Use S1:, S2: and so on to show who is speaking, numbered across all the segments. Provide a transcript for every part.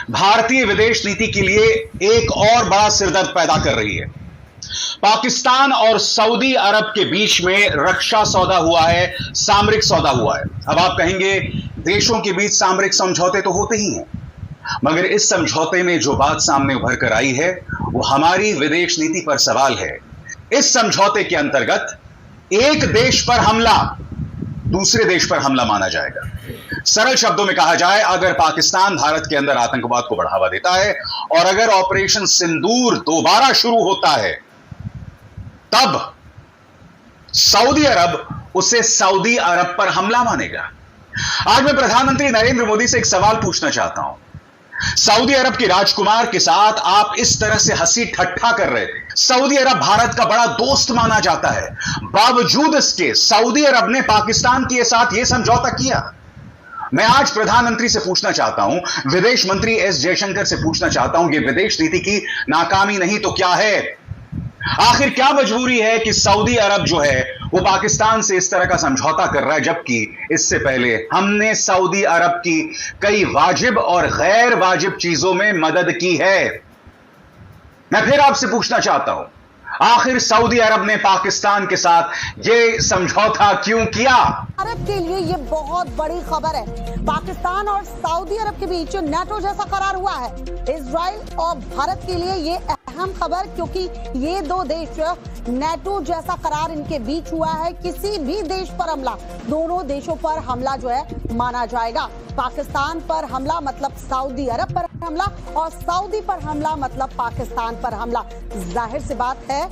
S1: भारतीय विदेश नीति के लिए एक और बड़ा सिरदर्द पैदा कर रही है। पाकिस्तान और सऊदी अरब के बीच में रक्षा सौदा हुआ है, सामरिक सौदा हुआ है। अब आप कहेंगे देशों के बीच सामरिक समझौते तो होते ही हैं, मगर इस समझौते में जो बात सामने उभर कर आई है वो हमारी विदेश नीति पर सवाल है। इस समझौते के अंतर्गत एक देश पर हमला दूसरे देश पर हमला माना जाएगा। सरल शब्दों में कहा जाए, अगर पाकिस्तान भारत के अंदर आतंकवाद को बढ़ावा देता है और अगर ऑपरेशन सिंदूर दोबारा शुरू होता है, तब सऊदी अरब उसे सऊदी अरब पर हमला मानेगा। आज मैं प्रधानमंत्री नरेंद्र मोदी से एक सवाल पूछना चाहता हूं। सऊदी अरब के राजकुमार के साथ आप इस तरह से हंसी ठट्ठा कर रहे थे। सऊदी अरब भारत का बड़ा दोस्त माना जाता है, बावजूद इसके सऊदी अरब ने पाकिस्तान के साथ यह समझौता किया। मैं आज प्रधानमंत्री से पूछना चाहता हूं, विदेश मंत्री एस जयशंकर से पूछना चाहता हूं कि विदेश नीति की नाकामी नहीं तो क्या है? आखिर क्या मजबूरी है कि सऊदी अरब जो है वो पाकिस्तान से इस तरह का समझौता कर रहा है, जबकि इससे पहले हमने सऊदी अरब की कई वाजिब और गैर वाजिब चीजों में मदद की है। मैं फिर आपसे पूछना चाहता हूं, आखिर सऊदी अरब ने पाकिस्तान के साथ ये समझौता क्यों किया?
S2: भारत के लिए ये बहुत बड़ी खबर है। पाकिस्तान और सऊदी अरब के बीच नाटो जैसा करार हुआ है। इजराइल और भारत के लिए ये अहम खबर, क्योंकि ये दो देश नाटो जैसा करार इनके बीच हुआ है। किसी भी देश पर हमला, दोनों देशों पर हमला जो है माना जाएगा। पाकिस्तान पर हमला मतलब सऊदी अरब पर हमला, और सऊदी पर हमला मतलब पाकिस्तान पर हमला। जाहिर सी बात है,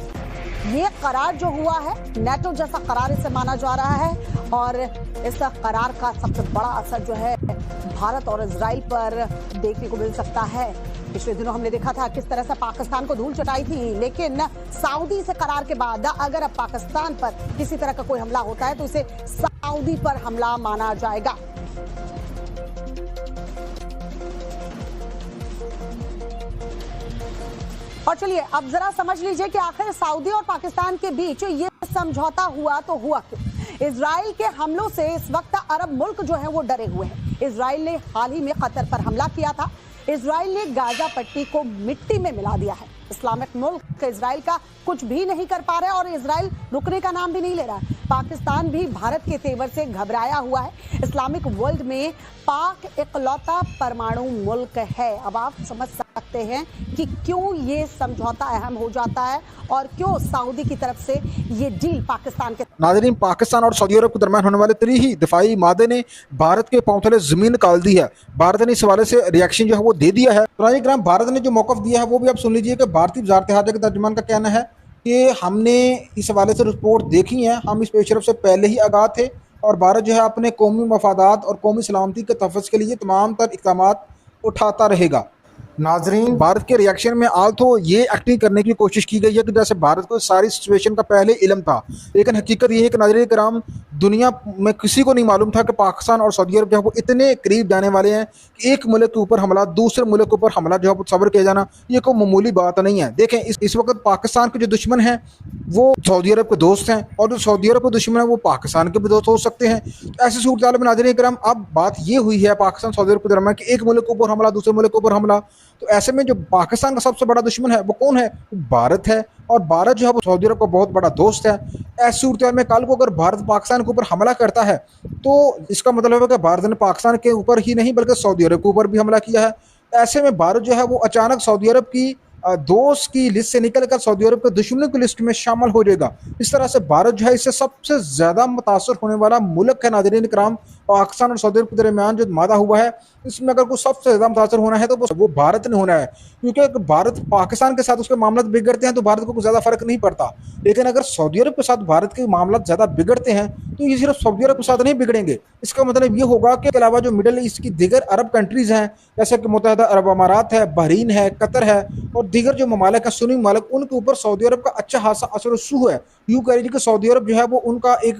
S2: ये करार जो हुआ है नाटो जैसा करार इसे माना जा रहा है, और इस करार का सबसे बड़ा असर जो है भारत और इजराइल पर देखने को मिल सकता है। पिछले दिनों हमने देखा था किस तरह से पाकिस्तान को धूल चटाई थी, लेकिन सऊदी से करार के बाद अगर अब पाकिस्तान पर किसी तरह का कोई हमला होता है तो इसे सऊदी पर हमला माना जाएगा। और चलिए अब जरा समझ लीजिए कि आखिर सऊदी और पाकिस्तान के बीच ये समझौता हुआ तो हुआ क्यों। इजराइल के हमलों से इस वक्त अरब मुल्क जो है वो डरे हुए हैं। इजराइल ने हाल ही में कतर पर हमला किया था। इजराइल ने गाजा पट्टी को मिट्टी में मिला दिया है। इस्लामिक मुल्क इजराइल का कुछ भी नहीं कर पा रहे और इजराइल रुकने का नाम भी नहीं ले रहा है। पाकिस्तान भी भारत के तेवर से घबराया हुआ है। इस्लामिक वर्ल्ड में पाक इकलौता परमाणु मुल्क है। अब आप समझ सकते हैं कि क्यों ये समझौता अहम हो जाता है और क्यों सऊदी की तरफ से ये डील पाकिस्तान के।
S3: नाज़रीन, पाकिस्तान और सऊदी अरब के दरमियान होने वाले ही दिफाई मादे ने भारत के पांव तले जमीन निकाल दी है। भारत ने इस हवाले से रिएक्शन जो है वो दे दिया है। तो भारत ने जो मौक़िफ़ दिया है वो भी आप सुन लीजिए कि भारतीय वज़ारत हाजा के तर्जुमान का कहना है कि हमने इस हवाले से रिपोर्ट देखी है, हम इस पेशरफ से पहले ही आगाह थे और भारत जो है अपने कौमी मफादात और कौमी सलामती के तहफ़्फ़ुज़ के लिए तमाम तर इक़दाम उठाता रहेगा। नाजरीन, भारत के रिएक्शन में आज तो ये एक्टिंग करने की कोशिश की गई है कि जैसे भारत को सारी सिचुएशन का पहले इल्म था, लेकिन हकीकत ये है कि नाज़रीन कराम, दुनिया में किसी को नहीं मालूम था कि पाकिस्तान और सऊदी अरब जो है वो इतने करीब जाने वाले हैं कि एक मुल्क के ऊपर हमला, दूसरे मुल्क के ऊपर हमला जो है वो सब्र किया जाना ये कोई मामूली बात नहीं है। देखें, इस वक्त पाकिस्तान के जो दुश्मन हैं वो सऊदी अरब के दोस्त हैं, और जो सऊदी अरब के दुश्मन हैं वो पाकिस्तान के भी दोस्त हो सकते हैं। ऐसी सूरत हाल में नाज़रीन कराम, अब बात ये हुई है पाकिस्तान सऊदी अरब के दरमियान कि एक मुल्क के ऊपर हमला, दूसरे मुल्क के ऊपर हमला। तो ऐसे में जो पाकिस्तान का सबसे बड़ा दुश्मन है वो कौन है? भारत है, और भारत जो है वो सऊदी अरब का बहुत बड़ा दोस्त है। ऐसी सूरत में कल को अगर भारत पाकिस्तान के ऊपर हमला करता है तो इसका मतलब है कि भारत ने पाकिस्तान के ऊपर ही नहीं बल्कि सऊदी अरब के ऊपर भी हमला किया है। ऐसे में भारत जो है वो अचानक सऊदी अरब की दोस्त की लिस्ट से निकलकर सऊदी अरब के दुश्मनों की लिस्ट में शामिल हो जाएगा। इस तरह से भारत जो है इससे सबसे ज़्यादा मुतासर होने वाला मुल्क है। नाज़रीन कराम, पाकिस्तान और सऊदी अरब के दरमियान जो मादा हुआ है इसमें अगर कोई सबसे ज़्यादा मुतासर होना है तो वो भारत ने होना है, क्योंकि अगर भारत पाकिस्तान के साथ उसके मामला बिगड़ते हैं तो भारत को कुछ ज़्यादा फ़र्क नहीं पड़ता। लेकिन अगर सऊदी अरब के साथ भारत के मामला ज़्यादा बिगड़ते हैं तो ये सिर्फ सऊदी अरब के साथ नहीं बिगड़ेंगे। इसका मतलब ये होगा कि अलावा जो मिडल ईस्ट की दीगर अरब कंट्रीज़ हैं, जैसे कि मुत्तहिदा अरब अमारात है, बहरीन है, कतर है, और दीगर जो ममालिक हैं सुन्नी ममालिक, उनके ऊपर सऊदी अरब का अच्छा खासा असर रसूख है। यूँ कह लीजिए कि सऊदी अरब जो है वो उनका एक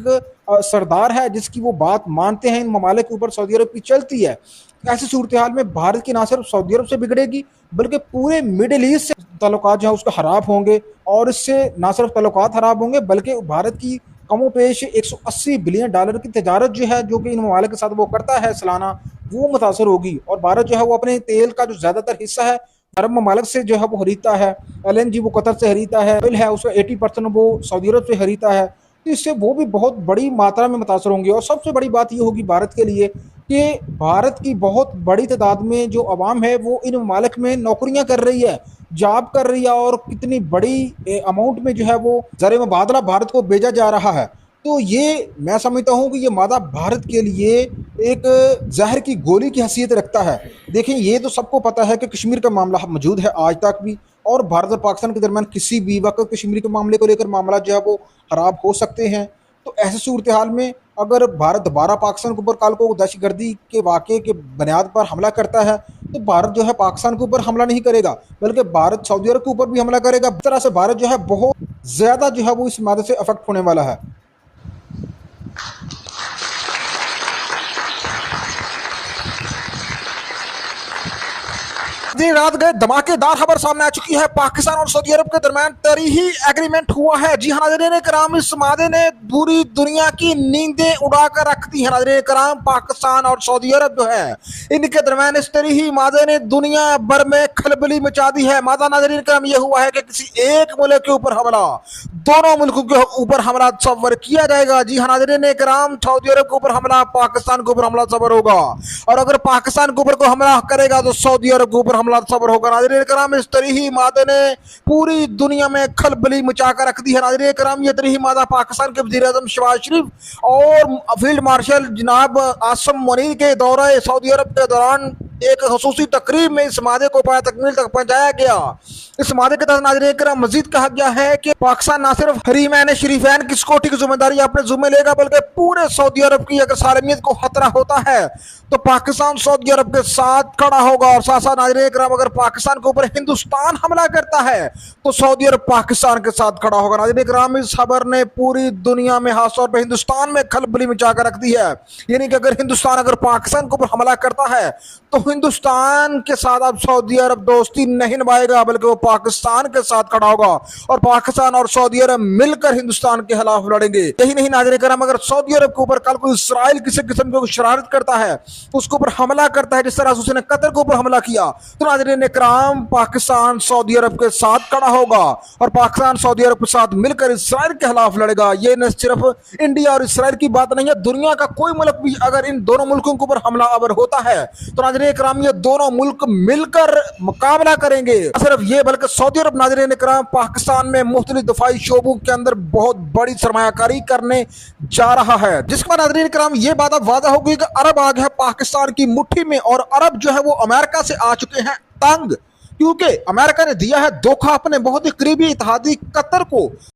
S3: सरदार है जिसकी वो बात मानते हैं। इन ममालिक के ऊपर सऊदी अरब की चलती है। ऐसी सूरत हाल में भारत की ना सिर्फ सऊदी अरब से बिगड़ेगी बल्कि पूरे मिडिल ईस्ट से ताल्लुकात जो है उसके खराब होंगे, और इससे ना सिर्फ ताल्लुकात खराब होंगे बल्कि भारत की कमोपेश $180 बिलियन की तजारत जो है जो कि इन ममालिक के साथ वो करता है सालाना, वो मुतासर होगी। और भारत जो है वो अपने तेल का जो ज़्यादातर हिस्सा है अरब ममालिक से जो है वो खरीदता है। LNG वो कतर से खरीदता है, ऑयल है उसका 80% वो सऊदी अरब से खरीदता है। तो इससे वो भी बहुत बड़ी मात्रा में मुतासर होंगे। और सबसे बड़ी बात ये होगी भारत के लिए कि भारत की बहुत बड़ी तादाद में जो अवाम है वो इन ममालिक में नौकरियां कर रही है, जॉब कर रही है, और कितनी बड़ी अमाउंट में जो है वो ज़र मुबादला भारत को भेजा जा रहा है। तो ये मैं समझता हूँ कि ये मादा भारत के लिए एक जहर की गोली की हैसियत रखता है। देखें, ये तो सबको पता है कि कश्मीर का मामला मौजूद है आज तक भी, और भारत और पाकिस्तान के दरमियान किसी भी वक्त कश्मीर के मामले को लेकर मामला जो है वो खराब हो सकते हैं। तो ऐसी सूरत हाल में अगर भारत दोबारा पाकिस्तान के ऊपर कल को दहशतगर्दी के वाक़े के बुनियाद पर हमला करता है, तो भारत जो है पाकिस्तान के ऊपर हमला नहीं करेगा, बल्कि भारत सऊदी अरब के ऊपर भी हमला करेगा। इस तरह से भारत जो है बहुत ज़्यादा जो है वो इस मादे से अफेक्ट होने वाला है। दिन रात गए धमाकेदार खबर सामने आ चुकी है। पाकिस्तान और सऊदी अरब के दरमियान तरीही एग्रीमेंट हुआ है। जी हाँ नाज़रीन कराम, इस मादे ने पूरी दुनिया की नींदें उड़ाकर रख दी है। नाज़रीन कराम, पाकिस्तान और सऊदी अरब जो है इनके दरमियान इस तरीही मादे ने दुनिया भर में खलबली मचा दी है। मादा नाज़रीन कराम ये हुआ है कि किसी एक मुल्क के ऊपर हमला, दोनों मुल्कों के ऊपर हमला तस्वर किया जाएगा। जी हाँ नाज़रीन कराम, सऊदी अरब के ऊपर हमला, पाकिस्तान के ऊपर हमला तस्वर होगा, और अगर पाकिस्तान के ऊपर कोई हमला करेगा तो सऊदी अरब के ऊपर हमला तस्वर होगा। नाज़रीन कराम, इस तरीही मादे ने पूरी दुनिया में खलबली मचा कर रख दी है। नाज़रीन कराम, ये तरीही मादा पाकिस्तान के वज़ीर-ए-आज़म शहबाज शरीफ और फील्ड मार्शल जनाब आसिम मुनीर के दौरे सऊदी अरब के दौरान एक खसूसी तकरीब में इस मादे को पाया तकमील तक पहुंचाया गया। इस मादे के तहत नाज़रीन कराम मजीद कहा गया है कि पाकिस्तान न सिर्फ हरीमैन शरीफैन की सिक्योरिटी की जिम्मेदारी अपने जुम्मे लेगा, बल्कि पूरे सऊदी अरब की अगर सालमियत को खतरा होता है तो पाकिस्तान सऊदी अरब के साथ खड़ा होगा। और साथ साथ नाज़रीन कराम, अगर पाकिस्तान के ऊपर हिंदुस्तान हमला करता है तो सऊदी अरब पाकिस्तान के साथ खड़ा होगा। नाज़रीन कराम, इस खबर ने पूरी दुनिया में खास तौर पर हिंदुस्तान में खलबली मचा कर रख दी है। यानी कि अगर हिंदुस्तान अगर पाकिस्तान के ऊपर हमला करता है तो हिंदुस्तान के साथ अब सऊदी अरब दोस्ती नहीं निभाएगा, बल्कि वो पाकिस्तान के साथ खड़ा होगा, और पाकिस्तान और सऊदी अरब मिलकर हिंदुस्तान के खिलाफ लड़ेंगे। यही नहीं नाज़रीन कराम, अगर सऊदी अरब के ऊपर कल को इसराइल किसी किस्म की शरारत करता है, उसके ऊपर हमला करता है, जिस तरह से उसने कतर के ऊपर हमला किया, तो नाज़रीन कराम पाकिस्तान सऊदी अरब के साथ खड़ा होगा, और पाकिस्तान सऊदी अरब के साथ मिलकर इसराइल के खिलाफ लड़ेगा। ये न सिर्फ इंडिया और इसराइल की बात नहीं है, दुनिया का कोई मुल्क भी अगर इन दोनों मुल्कों के ऊपर हमला अवर होता है तो नाज़रीन कराम ये दोनों मुल्क मिलकर मुकाबला करेंगे। सिर्फ ये बल्कि सऊदी अरब नाज़रीन कराम पाकिस्तान में मुख्तलिफ दफाई शोबों के अंदर बहुत बड़ी सरमायाकारी करने जा रहा है, जिसका नाज़रीन कराम ये बात अब वादा होगी कि अरब आ गया पाकिस्तान की मुट्ठी में, और अरब जो है वो अमेरिका से आ चुके हैं तंग, क्योंकि अमेरिका ने दिया है धोखा अपने बहुत ही करीबी इत्तेहादी कतर को।